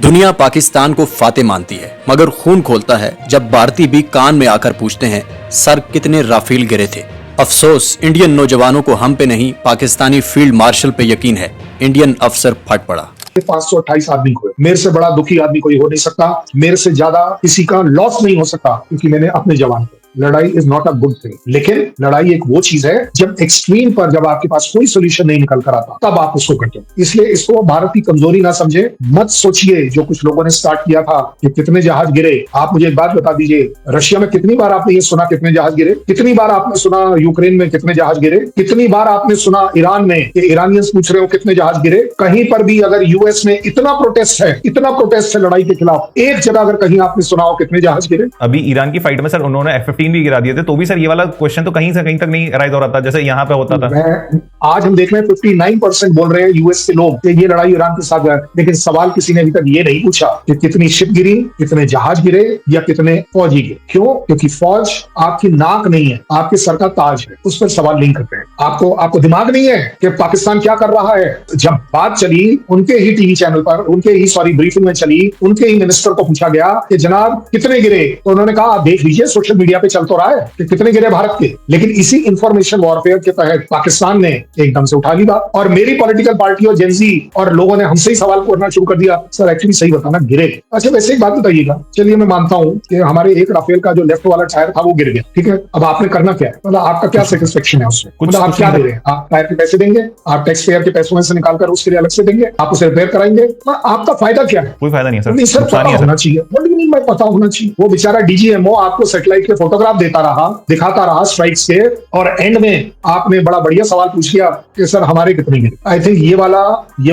दुनिया पाकिस्तान को फाते मानती है, मगर खून खोलता है जब भारतीय भी कान में आकर पूछते हैं सर कितने राफेल गिरे थे। अफसोस इंडियन नौजवानों को हम पे नहीं पाकिस्तानी फील्ड मार्शल पे यकीन है। इंडियन अफसर फट पड़ा। 528 आदमी को, मेरे से बड़ा दुखी आदमी कोई हो नहीं सकता, मेरे से ज्यादा किसी का लॉस नहीं हो सकता, क्योंकि मैंने अपने जवान को। लड़ाई is not a good thing, लेकिन लड़ाई एक वो चीज है जब एक्सट्रीम पर, जब आपके पास कोई सोल्यूशन नहीं निकल कर आता, तब आप उसको करते हो। इसलिए इसको भारत की कमजोरी ना समझे। मत सोचिए जो कुछ लोगों ने स्टार्ट किया था कि कितने जहाज गिरे। आप मुझे एक बात बता दीजिए, रशिया में कितनी बार आपने ये सुना कितने जहाज गिरे? कितनी बार आपने सुना यूक्रेन में कितने जहाज गिरे? कितनी बार आपने सुना ईरान में कि ईरानियंस पूछ रहे हो कितने जहाज गिरे? कहीं पर भी अगर यूएस में इतना प्रोटेस्ट है लड़ाई के खिलाफ, एक जगह अगर कहीं आपने सुना हो कितने जहाज गिरे? अभी ईरान की फाइट में सर उन्होंने F-15 भी गिरा दिए थे, तो भी सर ये वाला क्वेश्चन तो कहीं से कहीं तक नहीं राइज हो रहा था जैसे यहाँ पे होता था। आज हम देख रहे हैं 59% बोल रहे हैं यूएस के लोग कि ये लड़ाई ईरान के साथ है, लेकिन सवाल किसी ने अभी तक ये नहीं पूछा कि कितनी शिप गिरी, कितने जहाज गिरे या कितने फौजी गिरे। क्यों? क्योंकि फौज आपकी नाक नहीं है, आपके सर का ताज है। उस पर सवाल नहीं करते हैं। आपको दिमाग नहीं है कि पाकिस्तान क्या कर रहा है। जब बात चली उनके ही टीवी चैनल पर, ब्रीफिंग में चली, उनके ही मिनिस्टर को पूछा गया कि जनाब कितने गिरे, तो उन्होंने कहा आप देख लीजिए सोशल मीडिया पे चल तो रहा है कि कितने गिरे भारत के। लेकिन इसी इंफॉर्मेशन वॉरफेयर के तहत पाकिस्तान ने एकदम से उठा ली बात, और मेरी पॉलिटिकल पार्टी और जेंजी और लोगों ने हमसे ही सवाल करना शुरू कर दिया, सर एक्चुअली सही बताना गिरे। अच्छा वैसे एक बात बताइएगा, चलिए मैं मानता हूं कि हमारे एक राफेल का जो लेफ्ट वाला टायर था वो गिर गया, ठीक है। अब आपने करना क्या है? मतलब आपका क्या सेटिस्फेक्शन है उसमें? मतलब आप क्या दे रहे हैं? आप टायर के पैसे देंगे? आप टैक्स पेयर के पैसों में से निकालकर उसके लिए अलग से देंगे? आप उसे रिपेयर कराएंगे? आपका फायदा क्या है? कोई फायदा नहीं है सर। नहीं सर, पता होना चाहिए। पता होना चाहिए। वो बेचारा डीजीएमओ आपको सैटेलाइट के फोटोग्राफ देता रहा, दिखाता रहा स्ट्राइक्स के, और एंड में आपने बड़ा बढ़िया सवाल पूछ लिया कि सर हमारे कितने गिरे। आई थिंक ये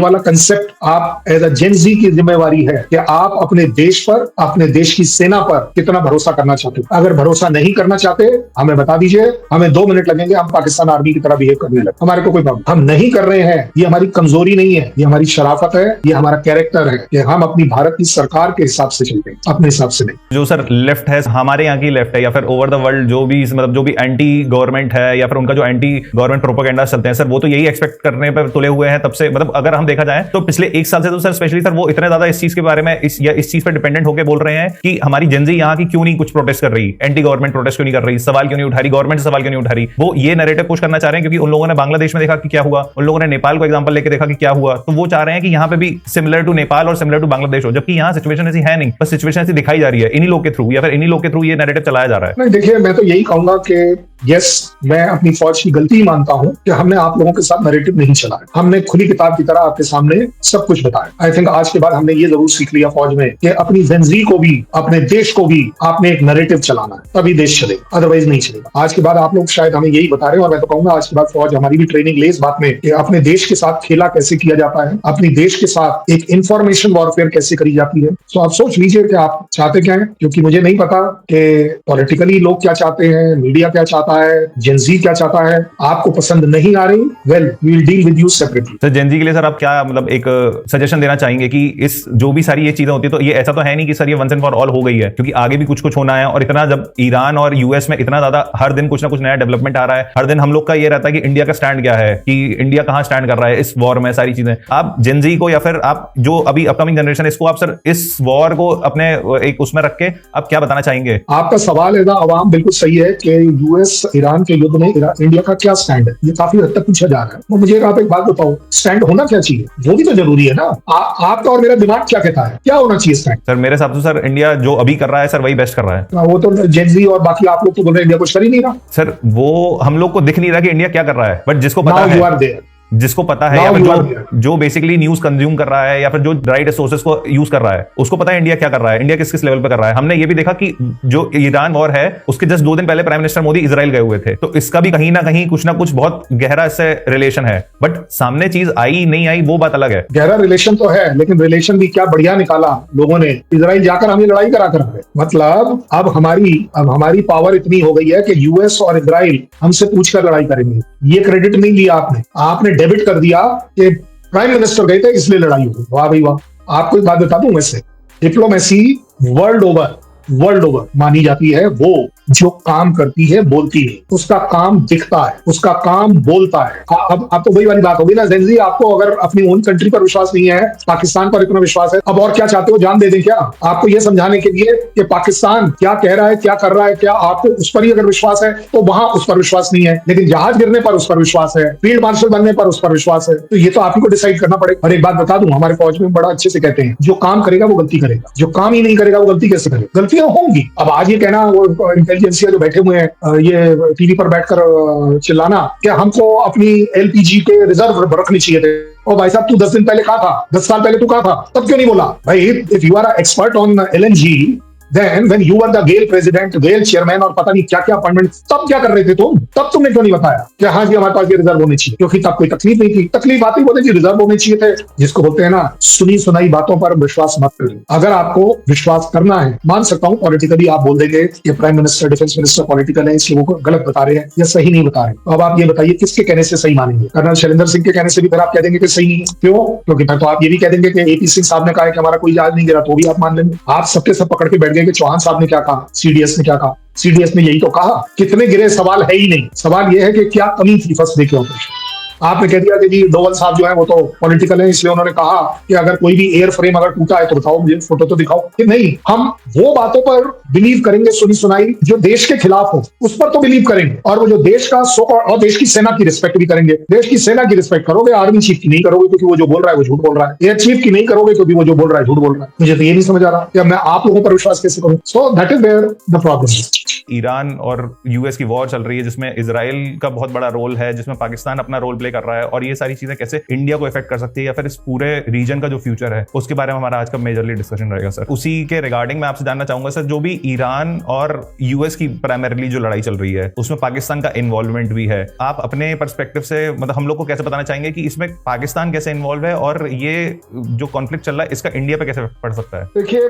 वाला कंसेप्ट आप एज अ जेन जी की जिम्मेवारी है कि आप अपने देश पर, अपने देश की सेना पर कितना भरोसा करना चाहते हो। अगर भरोसा नहीं करना चाहते हमें बता दीजिए, हमें 2 मिनट लगेंगे, हम पाकिस्तान आर्मी की तरह बिहेव करने लगे, हमारे को कोई प्रॉब्लम। हम नहीं कर रहे हैं, ये हमारी कमजोरी नहीं है, ये हमारी शराफत है, ये हमारा कैरेक्टर है कि हम अपनी भारत की सरकार के हिसाब से चलते हैं, अपने हिसाब से नहीं। जो सर लेफ्ट है, हमारे यहाँ की लेफ्ट है या फिर ओवर द वर्ल्ड जो भी एंटी गवर्नमेंट है या फिर उनका जो एंटी गवर्नमेंट प्रोपेगेंडा चलते हैं सर, वो तो यही एक्सपेक्ट करने पर तुले हुए हैं तब से। मतलब अगर हम देखा जाए तो पिछले 1 साल से तो सर स्पेशली सर वो इतने ज्यादा इस चीज के बारे में इस चीज पर डिपेंडेंट होकर बोल रहे हैं कि हमारी जेनजी यहाँ की क्यों नहीं कुछ प्रोटेस्ट कर रही, एंटी गवर्नमेंट प्रोटेस्ट क्यों नहीं कर रही, सवाल क्यों नहीं उठा रही, गवर्नमेंट सवाल क्यों नहीं उठा रही। वो ये नैरेटिव पुश करना चाह रहे हैं क्योंकि उन लोगों ने बांग्लादेश में देखा कि क्या हुआ, उन लोगों ने नेपाल को एग्जांपल लेके देखा कि क्या हुआ, तो वो चाह रहे हैं कि यहाँ पे भी सिमिलर टू नेपाल और सिमिलर टू बांग्लादेश हो, जबकि यहाँ सिचुएशन ऐसी है नहीं, बस सिचुएशन ऐसी दिखाई जा रही है इन्हीं लोग के थ्रू या फिर इन्हीं लोग के थ्रू ये नैरेटिव चलाया जा रहा है। नहीं देखिए, मैं तो यही कहूंगा कि यस, मैं अपनी फौज की गलती मानता हूं कि हमने आप लोगों के साथ नैरेटिव नहीं चलाया। हमने खुली किताब की तरह आपके सामने सब कुछ बताया। आई थिंक आज के बाद हमने ये जरूर सीख लिया फौज में कि अपनी जेनजी को भी, अपने देश को भी आपने एक नैरेटिव चलाना है, तभी देश चलेगा, अदरवाइज नहीं चलेगा। आज के बाद आप लोग शायद हमें यही बता रहे हैं, और मैं तो कहूंगा आज के बाद फौज हमारी भी ट्रेनिंग ले इस बात में कि अपने देश के साथ खेला कैसे किया जाता है, अपने देश के साथ एक इंफॉर्मेशन वॉरफेयर कैसे करी जाती है। तो आप सोच लीजिए कि आप चाहते क्या है, क्योंकि मुझे नहीं पता कि पॉलिटिकली लोग क्या चाहते हैं, मीडिया क्या चाहता है, जेनजी क्या चाहता है। आपको पसंद नहीं आ रही, well we will deal with you separately. Sir Gen Z के लिए सर आप क्या मतलब एक सजेशन देना चाहेंगे कि इस जो भी सारी ये चीजें होती है, तो ये ऐसा तो है नहीं कि सर ये वंस एंड फॉर ऑल हो गई है, क्योंकि आगे भी कुछ होना है। और इतना जब ईरान और यूएस में इतना ज्यादा हर दिन कुछ ना कुछ नया डेवलपमेंट आ रहा है, हर दिन हम लोग का ये रहता है कि इंडिया का स्टैंड क्या है, कि इंडिया कहां स्टैंड कर रहा है इस वॉर में, सारी चीजें। आप जेनजी को या फिर आप जो अभी अपकमिंग जनरेशन है इसको आप सर इस वॉर को अपने एक उसमें रख के आप क्या बताना चाहेंगे? आपका सवाल है अवाम बिल्कुल सही है कि यूएस ईरान के युद्ध में इंडिया का क्या स्टैंड है, ये काफी हद तक पूछा जा रहा है। तो मुझे आप एक बात बताओ, स्टैंड होना क्या चाहिए, वो भी तो जरूरी है ना। आपका और मेरा दिमाग क्या कहता है, क्या होना चाहिए स्टैंड? सर मेरे हिसाब से सर इंडिया जो अभी कर रहा है सर वही बेस्ट कर रहा है। वो तो जेनजी और बाकी आप लोग तो बोल रहे हैं इंडिया कुछ कर ही नहीं रहा। सर वो हम लोग को दिख नहीं रहा कि इंडिया क्या कर रहा है, बट जिसको पता है, जिसको पता है या फिर जो बेसिकली न्यूज कंज्यूम कर रहा है या फिर जो राइट सोर्सेस को यूज कर रहा है, उसको पता है इंडिया क्या कर रहा है, इंडिया किस किस लेवल पे कर रहा है। हमने ये भी देखा कि जो ईरान वॉर है उसके जस्ट 2 दिन पहले प्राइम मिनिस्टर मोदी इजराइल गए हुए थे, तो इसका भी कहीं ना कहीं कुछ ना कुछ बहुत गहरा इससे रिलेशन है, बट सामने चीज आई नहीं आई वो बात अलग है। गहरा रिलेशन तो है, लेकिन रिलेशन भी क्या बढ़िया निकाला लोगों ने, इजराइल जाकर हमें लड़ाई करा कर रहे। मतलब अब हमारी पावर इतनी हो गई है कि यूएस और इजराइल हमसे पूछकर लड़ाई करेंगे। ये क्रेडिट नहीं लिया आपने डेबिट कर दिया कि प्राइम मिनिस्टर गए थे इसलिए लड़ाई हुई। वाह भाई वाह। आपको एक बात बता दूं, वैसे diplomacy world over world over मानी जाती है वो जो काम करती है बोलती है, उसका काम दिखता है, उसका काम बोलता है। अब तो वही वाली बात होगी ना ज़ेनजी, आपको अगर अपनी ओन कंट्री पर विश्वास नहीं है, पाकिस्तान पर इतना विश्वास है, अब और क्या चाहते हो, जान दे दें क्या आपको ये समझाने के लिए कि पाकिस्तान क्या कह रहा है, क्या कर रहा है, क्या आपको उस पर ही अगर विश्वास है तो वहां उस पर विश्वास नहीं है, लेकिन जहाज गिरने पर उस पर विश्वास है, फील्ड मार्शल बनने पर उस पर विश्वास है। तो ये तो आप ही को डिसाइड करना पड़ेगा। और एक बात बता दूं, हमारे फौज में बड़ा अच्छे से कहते हैं, जो काम करेगा वो गलती करेगा, जो काम ही नहीं करेगा वो गलती कैसे करेगा? गलतियां होंगी। अब आज ये कहना, वो इंटेलिजेंसिया जो बैठे हुए हैं ये टीवी पर बैठकर चिल्लाना कि हमको अपनी एलपीजी के रिजर्व रखनी चाहिए थे। और भाई साहब, तू 10 दिन पहले कहा था, 10 साल पहले तू कहा था, तब क्यों नहीं बोला? भाई, if you are expert on LNG, Then when you were the GAIL president, GAIL chairman और पता नहीं क्या क्या अपॉइंटमेंट, तब क्या कर रहे थे तुम? तब तुमने क्यों नहीं बताया कि हाँ जी हमारे पास ये रिजर्व होने चाहिए? क्योंकि तब कोई तकलीफ नहीं थी। तकलीफ आती बोलते जी रिजर्व होने चाहिए थे। जिसको बोलते हैं ना, सुनी सुनाई बातों पर विश्वास मत करिए। अगर आपको विश्वास करना है, मान सकता हूँ पॉलिटिकली आप बोल देंगे कि prime minister, defence minister political है, इस लोगों को गलत बता रहे हैं या सही नहीं बता रहे। तो अब आप ये बताइए किसके कहने से सही मानेंगे? कर्नल शैलेंद्र सिंह के कहने से भी फिर आप कह देंगे कि सही नहीं? क्यों? क्योंकि फिर तो आप ये भी कह देंगे कि एपी सिंह साहब ने कहा है कि हमारा कोई जहाज नहीं गिरा, तो भी आप मान लेंगे। आप सबके सब पकड़ के बैठ गए कि चौहान साहब ने क्या कहा, सीडीएस ने क्या कहा। सीडीएस ने यही तो कहा, कितने गिरे सवाल है ही नहीं, सवाल यह है कि क्या कमी थी फर्स्ट डे के ऑपरेशन। आपने कह दिया कि जी डोवल साहब जो है वो तो पॉलिटिकल है, इसलिए उन्होंने कहा कि अगर कोई भी एयर फ्रेम अगर टूटा है तो बताओ, मुझे फोटो तो दिखाओ। कि नहीं, हम वो बातों पर बिलीव करेंगे सुनी सुनाई जो देश के खिलाफ हो, उस पर तो बिलीव करेंगे। और वो जो देश का और देश की सेना की रिस्पेक्ट भी करेंगे। देश की सेना की रिस्पेक्ट करोगे, आर्मी चीफ की नहीं करोगे क्योंकि वो जो बोल रहा है वो झूठ बोल रहा है। एयर चीफ की नहीं करोगे क्योंकि वो जो बोल रहा है झूठ बोल रहा है। मुझे तो ये नहीं समझ आ रहा कि मैं आप लोगों पर विश्वास कैसे करूं। So that is where the problem. Iran और यूएस की वॉर चल रही है जिसमें इजराइल का बहुत बड़ा रोल है, जिसमें पाकिस्तान अपना रोल प्ले कर रहा है, और ये सारी चीजें कैसे इंडिया को इफेक्ट कर सकती है या फिर इस पूरे रीजन का जो फ्यूचर है उसके बारे में हमारा आज का मेजरली डिस्कशन रहेगा सर। उसी के रिगार्डिंग मैं आपसे जानना चाहूंगा सर, जो भी ईरान और यूएस की प्राइमरीली जो लड़ाई चल रही है उसमें पाकिस्तान का इन्वॉल्वमेंट भी है, आप अपने पर्सपेक्टिव से मतलब हम लोग को कैसे बताना चाहेंगे कि इसमें पाकिस्तान कैसे इन्वॉल्व है और ये जो कॉन्फ्लिक्ट चल रहा है इसका इंडिया पे कैसे पड़ सकता है? देखिए,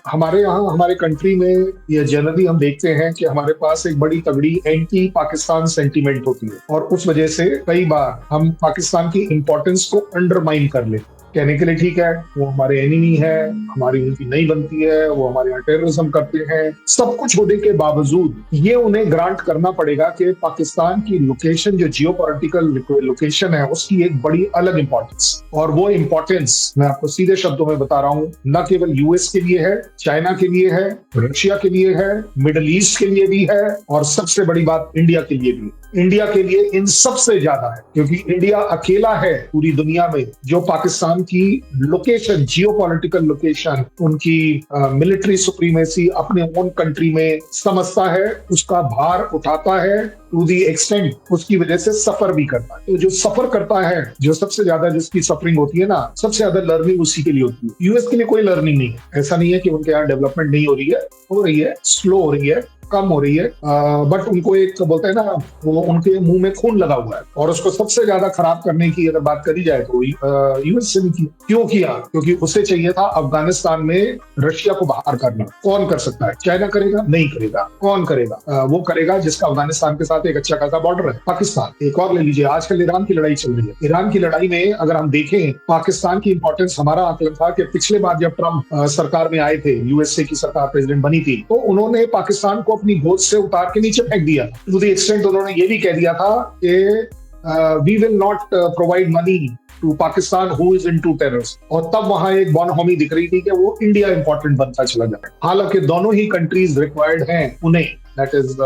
हमारे यहाँ हमारे कंट्री में ये जनरली हम देखते हैं कि हमारे पास एक बड़ी तगड़ी एंटी पाकिस्तान सेंटीमेंट होती है और उस वजह से कई बार हम पाकिस्तान की इंपॉर्टेंस को अंडरमाइन कर लेते हैं। कहने के लिए ठीक है, वो हमारे एनिमी है, हमारी उनकी नहीं बनती है, वो हमारे यहाँ टेररिज्म करते हैं, सब कुछ होने के बावजूद ये उन्हें ग्रांट करना पड़ेगा कि पाकिस्तान की लोकेशन, जो जियोपॉलिटिकल लोकेशन है, उसकी एक बड़ी अलग इंपॉर्टेंस। और वो इंपॉर्टेंस मैं आपको सीधे शब्दों में बता रहा हूँ, न केवल यूएस के लिए है, चाइना के लिए है, रशिया के लिए है, मिडल ईस्ट के लिए भी है, और सबसे बड़ी बात इंडिया के लिए भी। इंडिया के लिए इन सबसे ज्यादा है, क्योंकि इंडिया अकेला है पूरी दुनिया में जो पाकिस्तान की लोकेशन, जियोपॉलिटिकल लोकेशन, उनकी मिलिट्री सुप्रीमेसी अपने ओन कंट्री में समझता है, उसका भार उठाता है, टू दी एक्सटेंट उसकी वजह से सफर भी करता है। तो जो सफर करता है, जो सबसे ज्यादा जिसकी सफरिंग होती है ना, सबसे ज्यादा लर्निंग उसी के लिए होती है। यूएस के लिए कोई लर्निंग नहीं है। ऐसा नहीं है कि उनके यहाँ डेवलपमेंट नहीं हो रही है, स्लो हो रही है, कम हो रही है, बट उनको एक बोलते हैं ना, वो उनके मुंह में खून लगा हुआ है। और उसको सबसे ज्यादा खराब करने की अगर बात करी जाए तो यूएस से भी क्यों किया? क्योंकि उसे चाहिए था अफगानिस्तान में रशिया को बाहर करना। कौन कर सकता है? चाइना करेगा? नहीं करेगा। कौन करेगा? वो करेगा जिसका अफगानिस्तान के साथ एक अच्छा खासा बॉर्डर है, पाकिस्तान। एक और ले लीजिए, आजकल ईरान की लड़ाई चल रही है। ईरान की लड़ाई में अगर हम देखें, पाकिस्तान की इंपॉर्टेंस, हमारा आकलन था कि पिछले बार जब ट्रम्प सरकार में आए थे, यूएसए की सरकार प्रेसिडेंट बनी थी, तो उन्होंने पाकिस्तान को अपनी गोद से उतार के नीचे फेंक दिया। टू द एक्सटेंट उन्होंने ये भी कह दिया था कि we will not provide money to Pakistan who is into terrorism. और तब वहां एक बॉनहोमी दिख रही थी कि वो इंडिया इंपॉर्टेंट बनता चला जाए। हालांकि दोनों ही कंट्रीज रिक्वायर्ड हैं उन्हें, दैट इज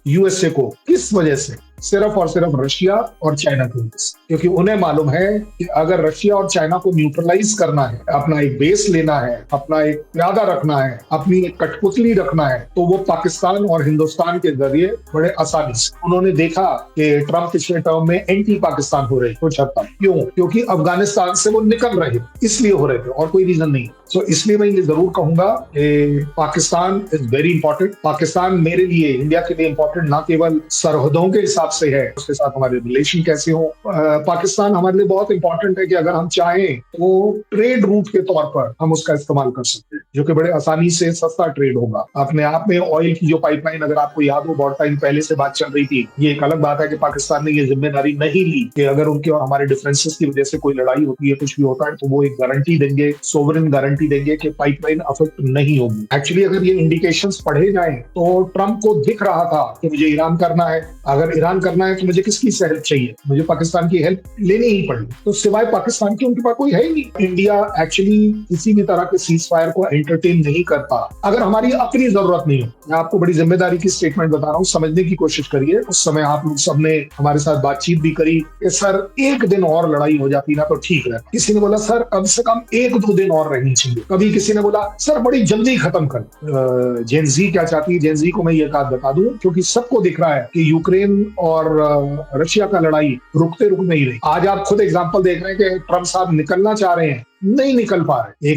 यूएसए को। किस वजह से? सिर्फ और सिर्फ रशिया और चाइना की वजह से। क्योंकि उन्हें मालूम है कि अगर रशिया और चाइना को न्यूट्रलाइज करना है, अपना एक बेस लेना है, अपना एक प्यादा रखना है, अपनी एक कठपुतली रखना है, तो वो पाकिस्तान और हिंदुस्तान के जरिए बड़े आसानी से। उन्होंने देखा कि ट्रम्प पिछले टर्म में एंटी पाकिस्तान हो रहे कुछ हद तक। क्यों? क्योंकि अफगानिस्तान से वो निकल रहे, इसलिए हो रहे थे, और कोई रीजन नहीं। सो इसलिए मैं ये जरूर कहूंगा कि Pakistan is very important. Pakistan मेरे लिए, इंडिया के लिए इंपॉर्टेंट ना केवल सरहदों के हिसाब से है, उसके साथ हमारे रिलेशन कैसे हो। पाकिस्तान हमारे लिए बहुत इंपॉर्टेंट है कि अगर हम चाहें तो ट्रेड रूट के तौर पर हम उसका इस्तेमाल कर सकते हैं। जो कि बड़े आसानी से सस्ता ट्रेड होगा। अपने आप में ऑयल की जो पाइपलाइन, अगर आपको याद हो बहुत टाइम पहले से बात चल रही थी, ये एक अलग बात है कि पाकिस्तान ने ये जिम्मेदारी नहीं ली कि अगर उनके और हमारे डिफरेंसेस की वजह से कोई लड़ाई होती है, कुछ भी होता है, तो वो एक गारंटी देंगे, सोवरेन गारंटी देंगे कि पाइपलाइन अफेक्ट नहीं होगी। एक्चुअली अगर ये इंडिकेशंस पढ़े जाएं तो ट्रंप को दिख रहा था कि मुझे ईरान करना है, अगर ईरान करना है तो मुझे किसकी हेल्प चाहिए, मुझे पाकिस्तान की हेल्प लेनी ही पड़ी। तो सिवाय पाकिस्तान के उनके पास कोई है ही नहीं। इंडिया एक्चुअली किसी भी तरह के सीज फायर को एंटरटेन नहीं करता अगर हमारी अपनी जरूरत नहीं हो। मैं आपको बड़ी जिम्मेदारी की स्टेटमेंट बता रहा हूँ, समझने की कोशिश करिए। उस समय आप लोग सबने हमारे साथ बातचीत भी करी कि सर एक दिन और लड़ाई हो जाती ना तो ठीक है। किसी ने बोला सर कम से कम 1-2 दिन और रहनी चाहिए। कभी किसी ने बोला सर बड़ी जल्दी खत्म कर। जेन जी क्या चाहती है, जेन जी को मैं ये बात बता दूं, क्योंकि सबको दिख रहा है कि यूक्रेन और रशिया का लड़ाई रुक नहीं रही। आज आप खुद एग्जांपल देख रहे हैं कि ट्रंप साहब निकलना चाह रहे हैं, नहीं निकल पा रहे।